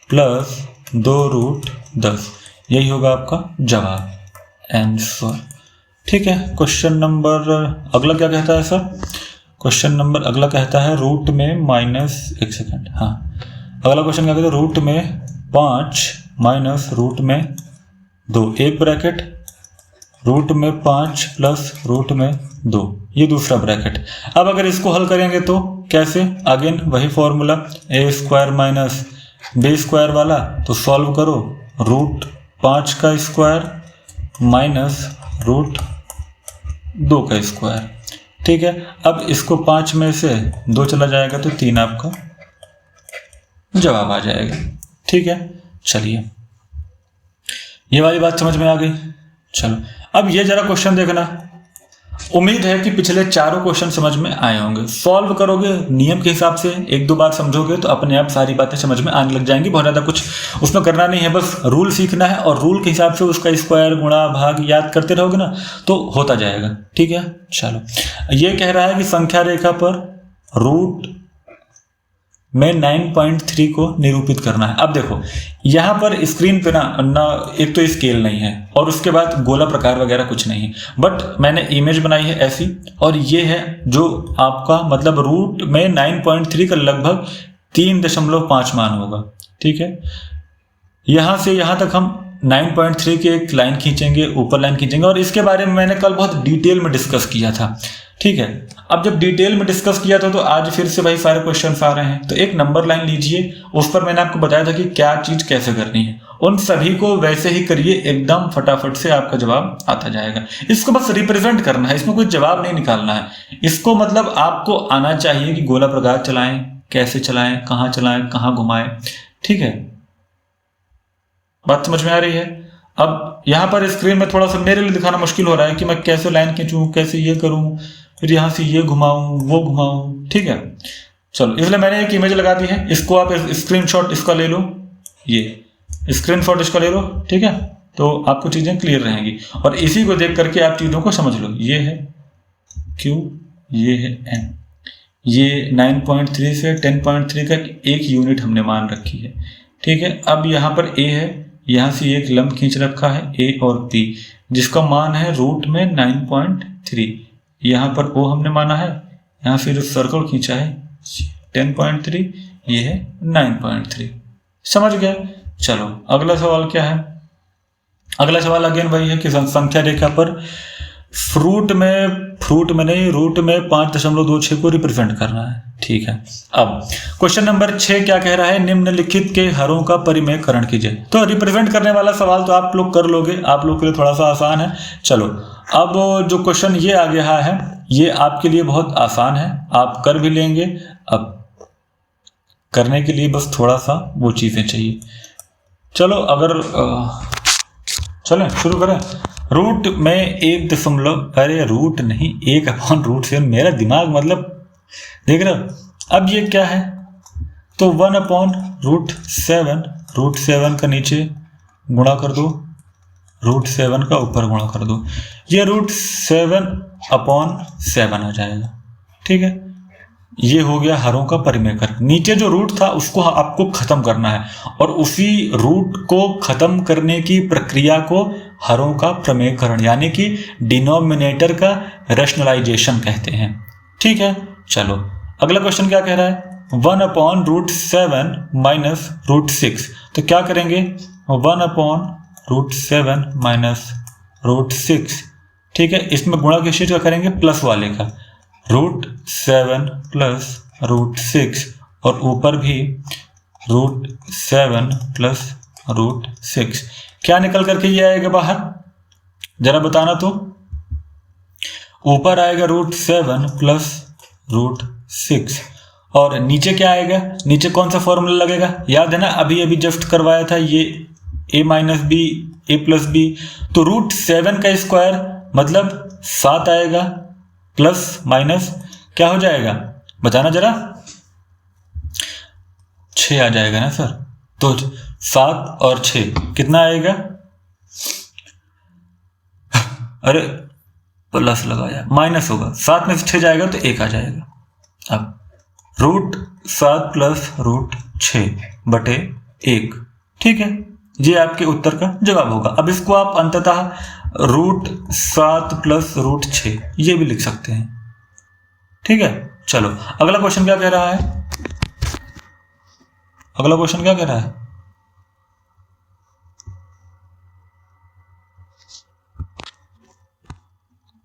प्लस 2 √10, यही होगा आपका जवाब, आंसर। ठीक है, क्वेश्चन नंबर अगला क्या कहता है सर, क्वेश्चन नंबर अगला कहता है रूट में माइनस, एक सेकेंड, हाँ अगला क्वेश्चन क्या कहता है, रूट में 5 माइनस रूट में 2, एक ब्रैकेट, रूट में 5 प्लस रूट में 2, ये दूसरा ब्रैकेट। अब अगर इसको हल करेंगे तो कैसे, अगेन वही फॉर्मूला, ए स्क्वायर माइनस बी स्क्वायर वाला, तो सॉल्व करो, √5 का स्क्वायर माइनस √2 का स्क्वायर। ठीक है, अब इसको 5 में से 2 चला जाएगा तो 3 आपका जवाब आ जाएगा। ठीक है, चलिए ये वाली बात समझ में आ गई। चलो अब ये जरा क्वेश्चन देखना, उम्मीद है कि पिछले चारों क्वेश्चन समझ में आए होंगे। सॉल्व करोगे नियम के हिसाब से, 1-2 बार समझोगे तो अपने आप सारी बातें समझ में आने लग जाएंगी। बहुत ज़्यादा कुछ उसमें करना नहीं है, बस रूल सीखना है और रूल के हिसाब से उसका स्क्वायर गुणा भाग याद करते रहोगे ना तो होता जाएगा। ठीक है, चलो ये कह रहा है कि संख्या रेखा पर रूट में 9.3 को निरूपित करना है। अब देखो यहाँ पर स्क्रीन पे ना एक तो स्केल नहीं है और उसके बाद गोला प्रकार वगैरह कुछ नहीं है, बट मैंने इमेज बनाई है ऐसी, और ये है जो आपका मतलब रूट में 9.3 का लगभग 3.5 मान होगा। ठीक है, यहाँ से यहाँ तक हम 9.3 की एक लाइन खींचेंगे, ऊपर लाइन खींचेंगे, और इसके बारे में मैंने कल बहुत डिटेल में डिस्कस किया था। ठीक है, अब जब डिटेल में डिस्कस किया था तो आज फिर से भाई सारे क्वेश्चंस आ रहे हैं। तो एक नंबर लाइन लीजिए, उस पर मैंने आपको बताया था कि क्या चीज कैसे करनी है, उन सभी को वैसे ही करिए, एकदम फटाफट से आपका जवाब आता जाएगा। इसको बस रिप्रेजेंट करना है, इसमें कोई जवाब नहीं निकालना है। इसको मतलब आपको आना चाहिए कि गोला प्रकार चलाएं, कैसे चलाएं, कहाँ घुमाएं। ठीक है, बात समझ में आ रही है। अब यहाँ पर स्क्रीन में थोड़ा सा मेरे लिए दिखाना मुश्किल हो रहा है कि मैं कैसे लाइन खींचूं, कैसे ये करूं, फिर यहाँ से ये घुमाऊं, वो घुमाऊं। ठीक है, चलो इसलिए मैंने एक इमेज लगा दी है, इसको आप स्क्रीनशॉट इसका ले लो, ये स्क्रीनशॉट इसका ले लो। ठीक है, तो आपको चीजें क्लियर रहेंगी और इसी को देख करके आप चीजों को समझ लो। ये है Q, ये है N, ये 9.3 से 10.3 का एक यूनिट हमने मान रखी है। ठीक है, अब यहाँ पर A है, यहाँ से एक लंब खींच रखा है A और P, जिसका मान है रूट में 9.3। यहाँ पर O हमने माना है, यहाँ से जो सर्कल खींचा है 10.3, ये है 9.3। समझ गए। चलो अगला सवाल क्या है, अगला सवाल अगेन वही है कि संख्या रेखा पर रूट में 5.26 को रिप्रेजेंट करना है। ठीक है, अब क्वेश्चन नंबर 6 क्या कह रहा है, निम्नलिखित के हरों का परिमेयकरण कीजिए। तो रिप्रेजेंट करने वाला सवाल तो आप लोग कर लोगे, आप लोग के लिए थोड़ा सा आसान है। चलो अब जो क्वेश्चन ये आ गया है ये आपके लिए बहुत आसान है, आप कर भी लेंगे। अब करने के लिए बस थोड़ा सा वो चीजें चाहिए। चलो अगर चलें शुरू करें। रूट में 1 अरे रूट नहीं 1/√7, मेरा दिमाग मतलब देख रहे हो। अब ये क्या है, तो 1/√7, √7 का नीचे गुणा कर दो, √7 का ऊपर गुणा कर दो, ये √7/7 आ जाएगा। ठीक है, ये हो गया हरों का परिमेयकरण। नीचे जो रूट था उसको आपको खत्म करना है और उसी रूट को खत्म करने की प्रक्रिया को हरों का प्रमेयकरण यानी कि डिनोमिनेटर का रैशनलाइजेशन कहते हैं। ठीक है, चलो अगला क्वेश्चन क्या कह रहा है, 1/√7 माइनस √6। तो क्या करेंगे, 1/√7 माइनस √6, ठीक है। इसमें गुणा किस चीज का करेंगे, प्लस वाले का, √7 प्लस √6 और ऊपर भी √7 प्लस √6। क्या निकल करके ये आएगा बाहर, जरा बताना तो। ऊपर आएगा √7 प्लस √6 और नीचे क्या आएगा, नीचे कौन सा फॉर्मूला लगेगा, याद है ना, अभी अभी जस्ट करवाया था ये a minus B a plus B. तो √7 का स्क्वायर मतलब 7 आएगा, प्लस माइनस क्या हो जाएगा, बताना जरा, 6 आ जाएगा ना सर। तो 7 और 6 कितना आएगा, अरे प्लस लगाया, माइनस होगा, 7 में से 6 जाएगा तो 1 आ जाएगा। अब √7 प्लस √6 बटे 1, ठीक है, ये आपके उत्तर का जवाब होगा। अब इसको आप अंततः √7 प्लस √6 ये भी लिख सकते हैं, ठीक है। चलो अगला क्वेश्चन क्या कह रहा है, अगला क्वेश्चन क्या कह रहा है,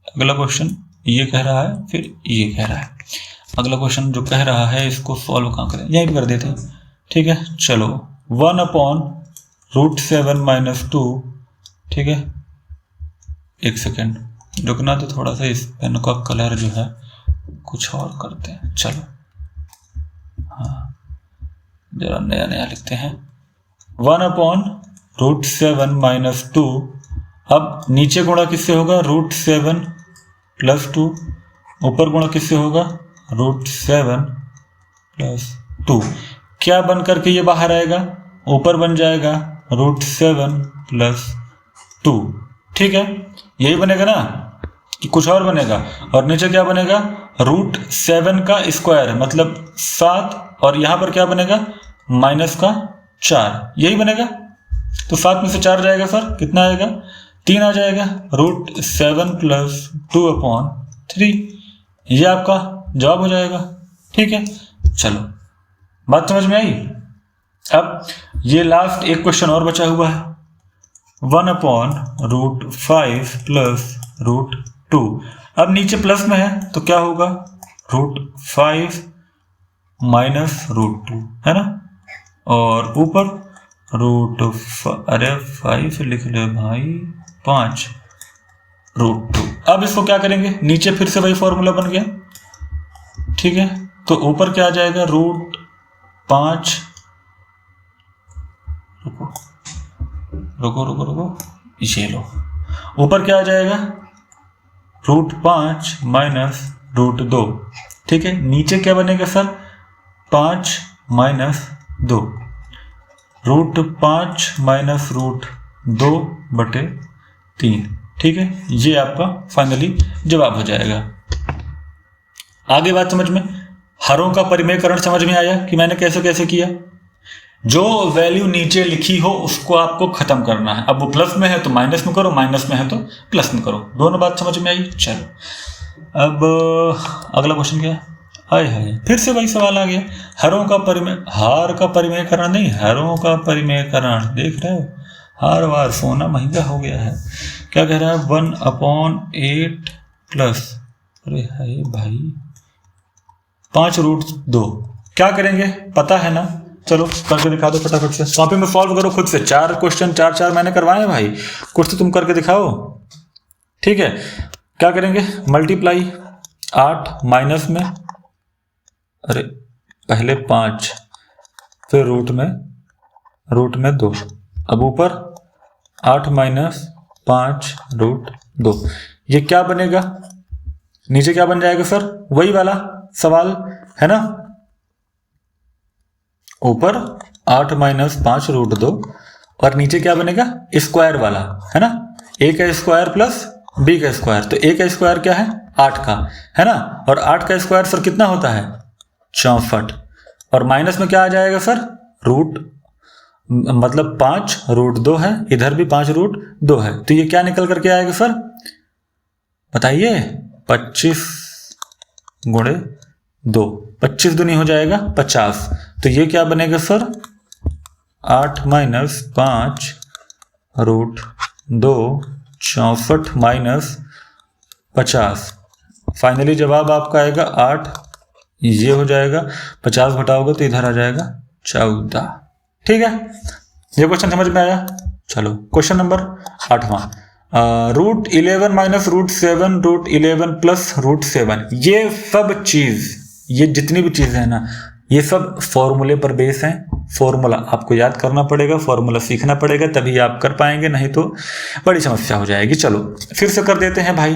अगला क्वेश्चन ये कह रहा है, फिर ये कह रहा है। अगला क्वेश्चन जो कह रहा है इसको सॉल्व कहाँ करें, यहीं पे कर देते हैं, ठीक है। चलो 1/√7 माइनस 2, ठीक है। एक सेकेंड रुकना, तो थोड़ा सा इस पेन का कलर जो है कुछ और करते हैं। चलो हाँ, जरा नया नया लिखते हैं। 1/√7 माइनस 2, अब नीचे गुणा किससे होगा, √7 प्लस 2, ऊपर गुणा किससे होगा, √7 प्लस 2। क्या बन करके ये बाहर आएगा, ऊपर बन जाएगा √7 प्लस 2, ठीक है। यही बनेगा ना कि कुछ और बनेगा, और नीचे क्या बनेगा, √7 का स्क्वायर मतलब 7, और यहां पर क्या बनेगा, माइनस का 4, यही बनेगा। तो 7 में से 4 जाएगा सर, कितना आएगा, 3 आ जाएगा, √7 प्लस 2/3, ये आपका जवाब हो जाएगा, ठीक है। चलो बात समझ में आई। अब ये लास्ट एक क्वेश्चन और बचा हुआ है, 1/√5 प्लस √2। अब नीचे प्लस में है तो क्या होगा, √5 माइनस √2, है ना, और ऊपर अरे 5 लिख ले भाई, 5 √2। अब इसको क्या करेंगे, नीचे फिर से वही फॉर्मूला बन गया, ठीक है। तो ऊपर क्या आ जाएगा, √5, रुको ये लो, ऊपर क्या आ जाएगा, √5 माइनस √2, ठीक है। नीचे क्या बनेगा सर, 5 माइनस 2, √5 माइनस √2 बटे 3, ठीक है। ये आपका फाइनली जवाब हो जाएगा। आगे बात समझ में, हरों का परिमेयकरण समझ में आया कि मैंने कैसे कैसे किया। जो वैल्यू नीचे लिखी हो उसको आपको खत्म करना है। अब वो प्लस में है तो माइनस में करो, माइनस में है तो प्लस में करो, दोनों बात समझ में आई। चलो अब अगला क्वेश्चन क्या है, आए हाय फिर से वही सवाल आ गया, हरों का हार का परिमेयकरण नहीं, हरों का परिमेयकरण, देख रहे हो, हार वार सोना महंगा हो गया है। क्या कह रहा है, 1/8 प्लस, अरे हाय भाई 5√2। क्या करेंगे पता है ना, चलो करके दिखा दो फटाफट से, कॉपी में सॉल्व करो खुद से। 4 क्वेश्चन 4 मैंने करवाए भाई, कुछ तो तुम करके दिखाओ, ठीक है। क्या करेंगे, मल्टीप्लाई 8 माइनस में, अरे पहले 5 फिर रूट में 2, अब ऊपर 8 माइनस 5√2, ये क्या बनेगा, नीचे क्या बन जाएगा सर, वही वाला सवाल है ना, ऊपर 8 माइनस 5√2 और नीचे क्या बनेगा, स्क्वायर वाला, है ना, a का स्क्वायर प्लस b का स्क्वायर। तो a का स्क्वायर क्या है, 8 का, है ना, और 8 का स्क्वायर सर कितना होता है, 64, और माइनस में क्या आ जाएगा सर, रूट मतलब 5√2 है, इधर भी 5√2 है, तो ये क्या निकल करके आएगा सर, बताइए, 25 गुणे 2, 25 दूनी हो जाएगा 50। तो ये क्या बनेगा sir, 8 minus 5 root 2, 64 minus 50। Finally जवाब आपका आएगा 8, ये हो जाएगा 50 घटाओगे तो इधर आ जाएगा 14। ठीक है, ये क्वेश्चन समझ में आया। चलो क्वेश्चन नंबर 8वां, root 11 minus root 7 root 11 plus root 7। ये सब चीज, ये जितनी भी चीजें हैं ना, ये सब फॉर्मूले पर बेस हैं। फॉर्मूला आपको याद करना पड़ेगा, फॉर्मूला सीखना पड़ेगा, तभी आप कर पाएंगे, नहीं तो बड़ी समस्या हो जाएगी। चलो फिर से कर देते हैं भाई।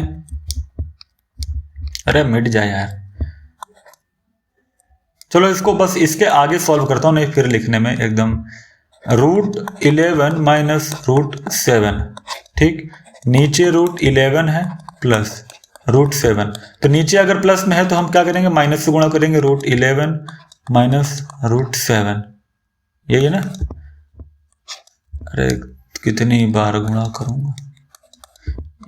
अरे मिट जाए यार। चलो इसको बस इसके आगे सॉल्व करता हूं, नहीं फिर लिखने में एकदम। रूट 11 माइनस रूट 7, ठीक, नीचे रूट 11 है प्लस रूट 7, तो नीचे अगर प्लस में है तो हम क्या करेंगे, माइनस से गुणा करेंगे। रूट 11 माइनस रूट 7, यही है ना। अरे कितनी बार गुणा करूंगा,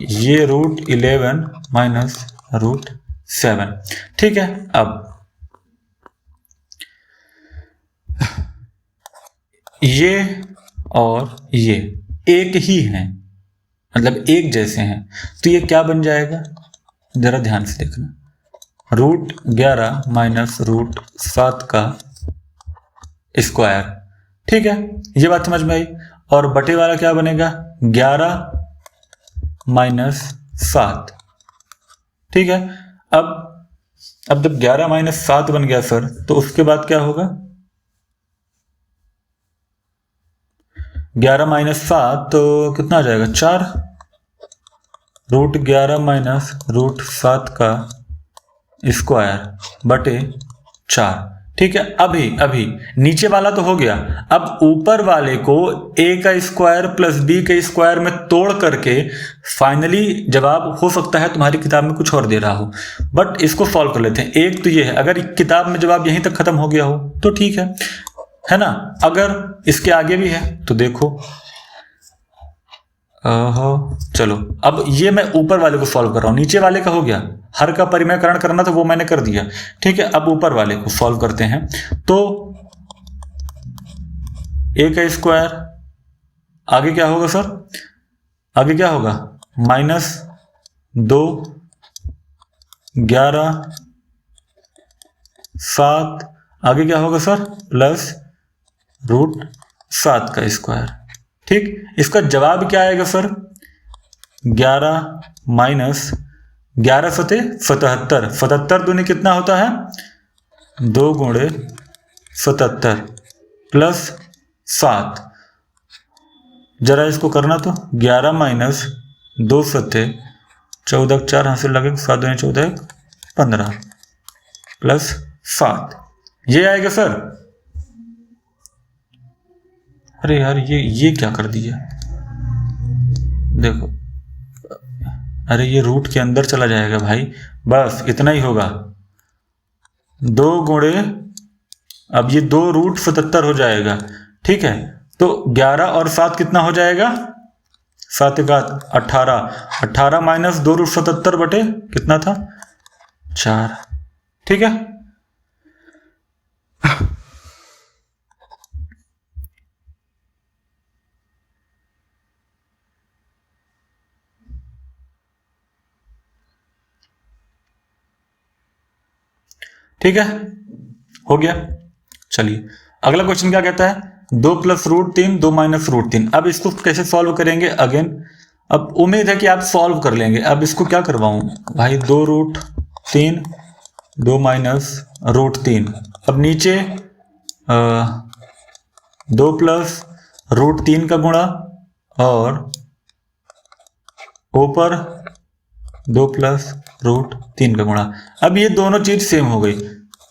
ये रूट 11 माइनस रूट 7। ठीक है, अब ये और ये एक ही हैं, मतलब एक जैसे हैं, तो ये क्या बन जाएगा, जरा ध्यान से देखना। रूट 11 माइनस रूट 7 का स्क्वायर। ठीक है, ये बात समझ में आई। और बटे वाला क्या बनेगा, 11 माइनस 7। ठीक है, अब जब 11 माइनस 7 बन गया सर, तो उसके बाद क्या होगा, 11 माइनस 7 तो कितना आ जाएगा, 4। रूट 11 माइनस रूट 7 का स्क्वायर बटे 4। ठीक है, अभी नीचे वाला तो हो गया। अब ऊपर वाले को a का स्क्वायर प्लस b के स्क्वायर में तोड़ करके फाइनली जवाब हो सकता है तुम्हारी किताब में कुछ और दे रहा हो, बट इसको सॉल्व कर लेते हैं। एक तो ये है, अगर किताब में जवाब यहीं तक खत्म हो गया हो तो ठीक है ना। अगर इसके आगे भी है तो देखो। चलो अब ये मैं ऊपर वाले को सॉल्व कर रहा हूं, नीचे वाले का हो गया, हर का परिमेयकरण करना था वो मैंने कर दिया। ठीक है, अब ऊपर वाले को सॉल्व करते हैं। तो a का स्क्वायर, आगे क्या होगा सर, आगे क्या होगा, -2 11 7, आगे क्या होगा सर, प्लस रूट 7 का स्क्वायर। ठीक, इसका जवाब क्या आएगा सर, 11 माइनस 11 सते 77, 77 दूनी कितना होता है, 2 गुणे 77 प्लस 7। जरा इसको करना तो 11 माइनस 2 सते 14, 4 हासिल लगे, 7 दूनी 14, 15 प्लस 7, ये आएगा सर। अरे यार ये क्या कर दिया, देखो, अरे ये रूट के अंदर चला जाएगा भाई, बस इतना ही होगा। 2 गुणे, अब ये 2 रूट 77 हो जाएगा। ठीक है, तो 11 और 7 कितना हो जाएगा, 7 का 18, 18 माइनस 2 रूट 77 बटे कितना था, 4। ठीक है, ठीक है, हो गया। चलिए अगला क्वेश्चन क्या कहता है, 2 प्लस रूट 3 2 माइनस रूट 3। अब इसको कैसे सॉल्व करेंगे, अगेन अब उम्मीद है कि आप सॉल्व कर लेंगे। अब इसको क्या करवाऊं भाई, 2 रूट 3 2 माइनस रूट 3। अब नीचे 2 प्लस रूट 3 का गुणा और ऊपर 2 प्लस रूट 3 का गुणा। अब ये दोनों चीज सेम हो गई।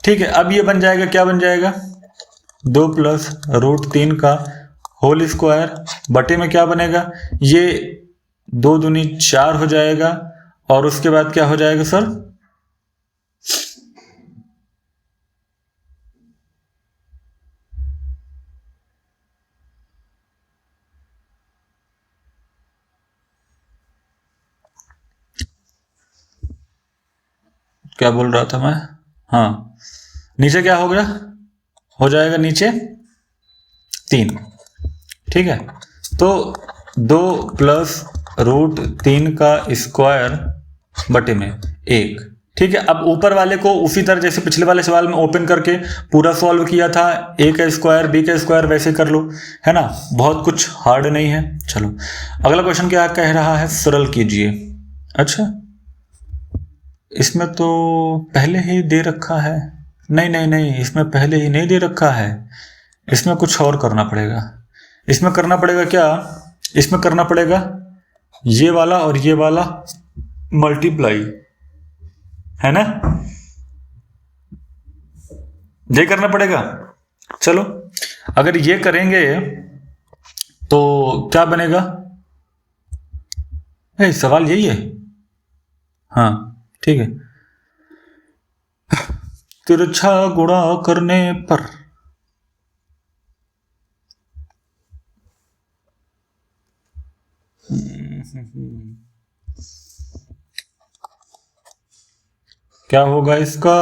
ठीक है, अब ये बन जाएगा, क्या बन जाएगा, 2 प्लस रूट 3 का होल स्क्वायर बटे में क्या बनेगा, ये 2 दूनी 4 हो जाएगा, और उसके बाद क्या हो जाएगा सर, क्या बोल रहा था मैं, हाँ नीचे क्या हो गया, हो जाएगा नीचे 3, ठीक है। तो 2 प्लस रूट 3 का स्क्वायर बटे में 1, ठीक है। अब ऊपर वाले को उसी तरह जैसे पिछले वाले सवाल में ओपन करके पूरा सॉल्व किया था, a का स्क्वायर b का स्क्वायर वैसे कर लो, है ना, बहुत कुछ हार्ड नहीं है। चलो अगला क्वेश्चन क्या कह रहा है, सरल कीजिए। अच्छा इसमें तो पहले ही दे रखा है, नहीं नहीं नहीं, इसमें पहले ही नहीं दे रखा है, इसमें कुछ और करना पड़ेगा। इसमें करना पड़ेगा क्या, इसमें करना पड़ेगा ये वाला और ये वाला मल्टीप्लाई, है ना, ये करना पड़ेगा। चलो अगर ये करेंगे तो क्या बनेगा, सवाल यही है, हाँ ठीक है। तिरछा गुणा करने पर क्या होगा इसका,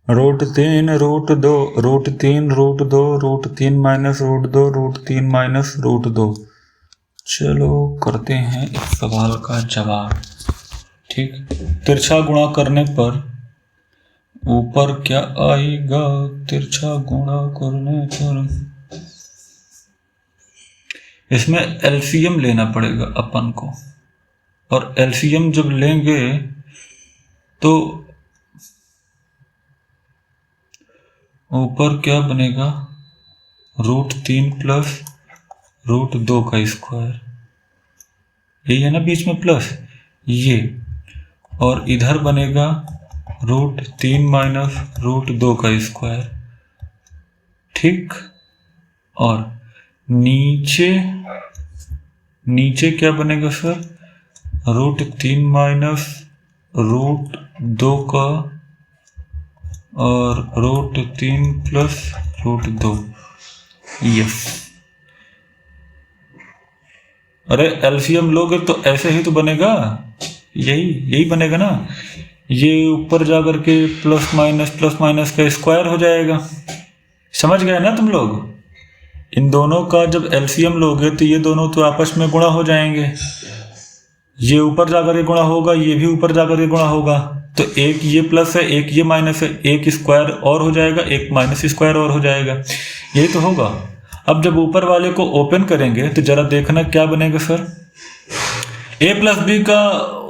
root 3 root 2 root 3 root 2 root 3 minus root 2 root 3 minus root 2। चलो करते हैं इस सवाल का जवाब, ठीक। तिरछा गुणा करने पर ऊपर क्या आएगा, तिरछा गुणा करने पर इसमें एलसीएम लेना पड़ेगा अपन को, और एलसीएम जब लेंगे तो ऊपर क्या बनेगा, रूट 3 प्लस रूट 2 का स्क्वायर, यही है ना बीच में प्लस ये, और इधर बनेगा रूट 3 माइनस रूट 2 का स्क्वायर, ठीक। और नीचे क्या बनेगा सर, रूट 3 माइनस रूट 2 का और रूट 3 प्लस रूट 2, यस। अरे एलसीएम लोगे तो ऐसे ही तो बनेगा, यही बनेगा ना, ये ऊपर जाकर के प्लस माइनस का स्क्वायर हो जाएगा, समझ गए ना तुम लोग। इन दोनों का जब एलसीएम लोगे तो ये दोनों तो आपस में गुणा हो जाएंगे, ये ऊपर जाकर के गुणा होगा, ये भी ऊपर जाकर के गुणा होगा, तो एक ये प्लस है एक ये माइनस है, एक स्क्वायर और हो जाएगा एक माइनस स्क्वायर और हो जाएगा, यही तो होगा। अब जब ऊपर वाले को ओपन करेंगे तो जरा देखना क्या बनेगा सर, a प्लस बी का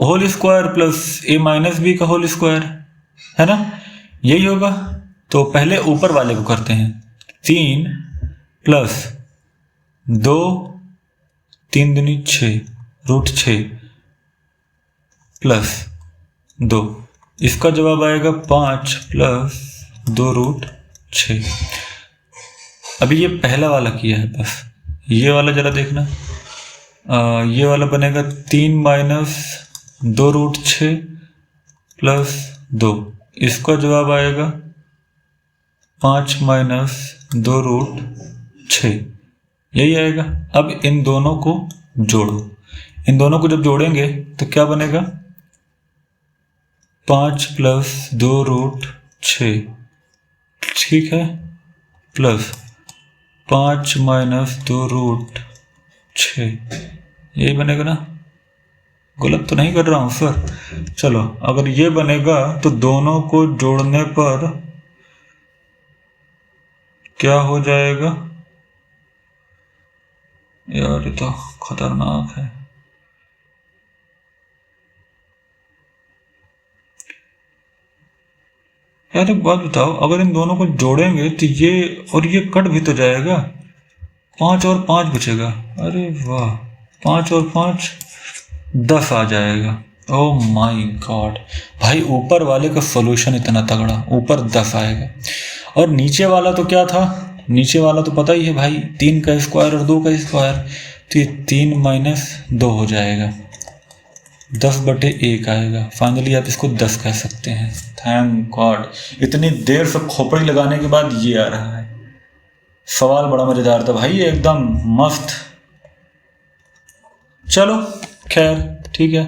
whole square plus a minus B का होल स्क्वायर, है ना, यही होगा। तो पहले ऊपर वाले को करते हैं, 3 प्लस 2 3 दूनी 6 रूट 6 प्लस 2, इसका जवाब आएगा 5 प्लस 2 रूट 6। अभी ये पहला वाला किया है, बस ये वाला जरा देखना, ये वाला बनेगा 3 माइनस 2 रूट 6 प्लस 2, इसका जवाब आएगा 5 माइनस 2 रूट 6, यही आएगा। अब इन दोनों को जोड़ो, इन दोनों को जब जोड़ेंगे तो क्या बनेगा, 5 प्लस 2 रूट 6, ठीक है, प्लस 5 माइनस 2 रूट 6, यही बनेगा ना, गलत तो नहीं कर रहा हूँ सर। चलो अगर ये बनेगा तो दोनों को जोड़ने पर क्या हो जाएगा, यार ये तो खतरनाक है। यार एक बात बताओ, अगर इन दोनों को जोड़ेंगे तो ये और ये कट भी तो जाएगा, 5 और 5 बचेगा, अरे वाह, 5 और 5 10 आ जाएगा। ओह माय गॉड भाई, ऊपर वाले का सॉल्यूशन इतना तगड़ा, ऊपर 10 आएगा। और नीचे वाला तो क्या था, नीचे वाला तो पता ही है भाई, 3 का स्क्वायर और 2 का स्क्वायर, तो ये 3 माइनस 2 हो जाएगा, 10 बटे 1 आएगा। फाइनली आप इसको 10 कह सकते हैं। थैंक गॉड, इतनी देर से खोपड़ी लगाने के बाद ये आ रहा है। सवाल बड़ा मजेदार था भाई, एकदम मस्त। चलो खैर ठीक है,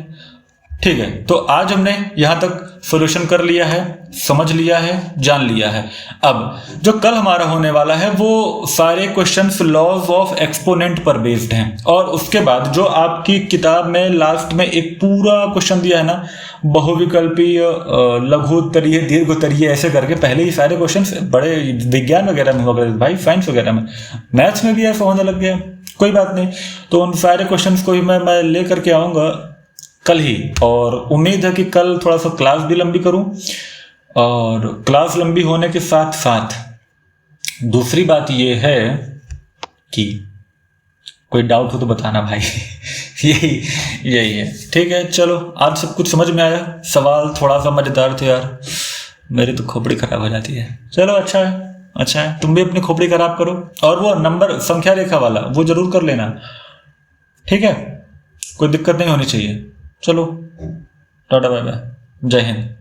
ठीक है, तो आज हमने यहां तक सॉल्यूशन कर लिया है, समझ लिया है, जान लिया है। अब जो कल हमारा होने वाला है वो सारे क्वेश्चंस लॉज ऑफ एक्सपोनेंट पर बेस्ड हैं, और उसके बाद जो आपकी किताब में लास्ट में एक पूरा क्वेश्चन दिया है ना, बहुविकल्पीय, लघुत्तरीय, दीर्घोत्तरीय, ऐसे करके पहले ही सारे क्वेश्चंस बड़े विज्ञान वगैरह में हो गए भाई, साइंस वगैरह में, मैथ्स में भी ऐसा होने लग गया। कोई बात नहीं, तो उन सारे क्वेश्चंस को भी मैं लेकर के आऊंगा कल ही, और उम्मीद है कि कल थोड़ा सा क्लास भी लंबी करूं, और क्लास लंबी होने के साथ साथ दूसरी बात ये है कि कोई डाउट हो तो बताना भाई। यही है, ठीक है। चलो, आज सब कुछ समझ में आया। सवाल थोड़ा सा मजेदार थे यार, मेरी तो खोपड़ी खराब हो जाती है। चलो, अच्छा है, तुम भी अपनी खोपड़ी खराब करो, और वो नंबर संख्या रेखा वाला वो जरूर कर लेना, ठीक है, कोई दिक्कत नहीं होनी चाहिए। चलो, टाटा बाय बाय, जय हिंद।